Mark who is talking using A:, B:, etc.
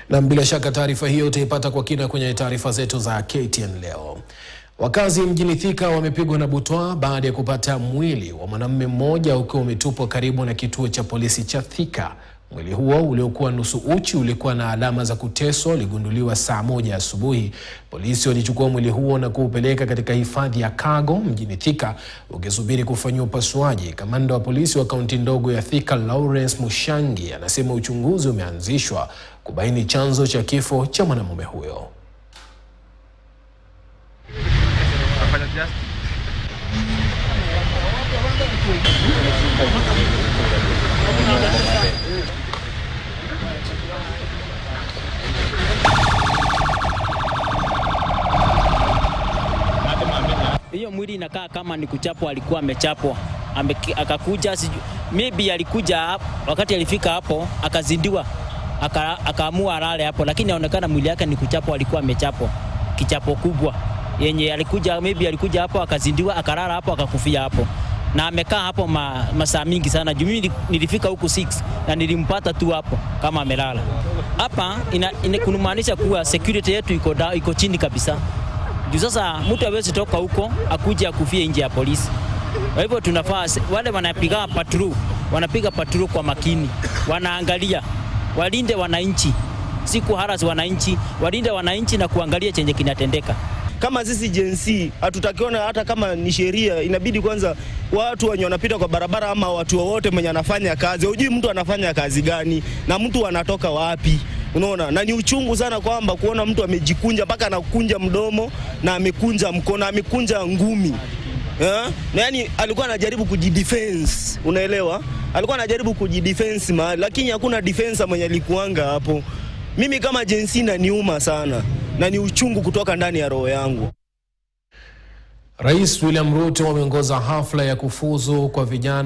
A: Na bila shaka taarifa hiyo utaipata kwa kina kwenye taarifa zetu za KTN leo. Wakazi mjini Thika wamepigwa na butwaa baada ya kupata mwili wa mwanamume mmoja ukiwa umetupwa karibu na kituo cha polisi cha Thika. Mwili huo uliokuwa nusu uchi ulikuwa na alama za kuteswa uligunduliwa saa 1 asubuhi. Polisi walichukua mwili huo na kuupeleka katika hifadhi ya Kago mjini Thika ukisubiri kufanywa upasuaji. Kamanda wa polisi wa kaunti ndogo ya Thika Lawrence Mushangi anasema uchunguzi umeanzishwa kubaini chanzo cha kifo cha mwanamume huyo.
B: Hiyo mwili inakaa kama ni kuchapwa, alikuwa amechapwa. Akakuja maybe alikuja wakati alifika hapo akazindiwa, akaamua alale hapo, lakini inaonekana mwili yake ni kuchapwa, alikuwa amechapwa kichapo kubwa yenye alikuja alikuja hapo akazindiwa, akalala hapo, akakufia hapo, na amekaa hapo masaa mingi sana. Mimi nilifika huku 6 na nilimpata tu hapo kama amelala hapa. Kunamaanisha kuwa security yetu iko chini kabisa. Juu sasa mtu hawezi toka huko akuje akufie nje ya polisi. Kwa hivyo tunafaa wale wanapiga patrol kwa makini, wanaangalia, walinde wananchi, si kuharass wananchi, walinde wananchi na kuangalia chenye kinatendeka.
C: Kama sisi jensi hatutakiona, hata kama ni sheria inabidi kwanza watu wenye wanapita kwa barabara ama watu wote mwenye anafanya kazi, hujui mtu anafanya kazi gani na mtu anatoka wapi. Unaona, na ni uchungu sana kwamba kuona mtu amejikunja mpaka anakunja mdomo na amekunja mkono, amekunja ngumi. Na yani alikuwa anajaribu kujidefense, unaelewa? Alikuwa anajaribu kujidefense mahali, lakini hakuna defense mwenye alikuanga hapo. Mimi kama jensi na niuma sana na ni uchungu kutoka ndani ya roho yangu.
A: Rais William Ruto ameongoza hafla ya kufuzu kwa vijana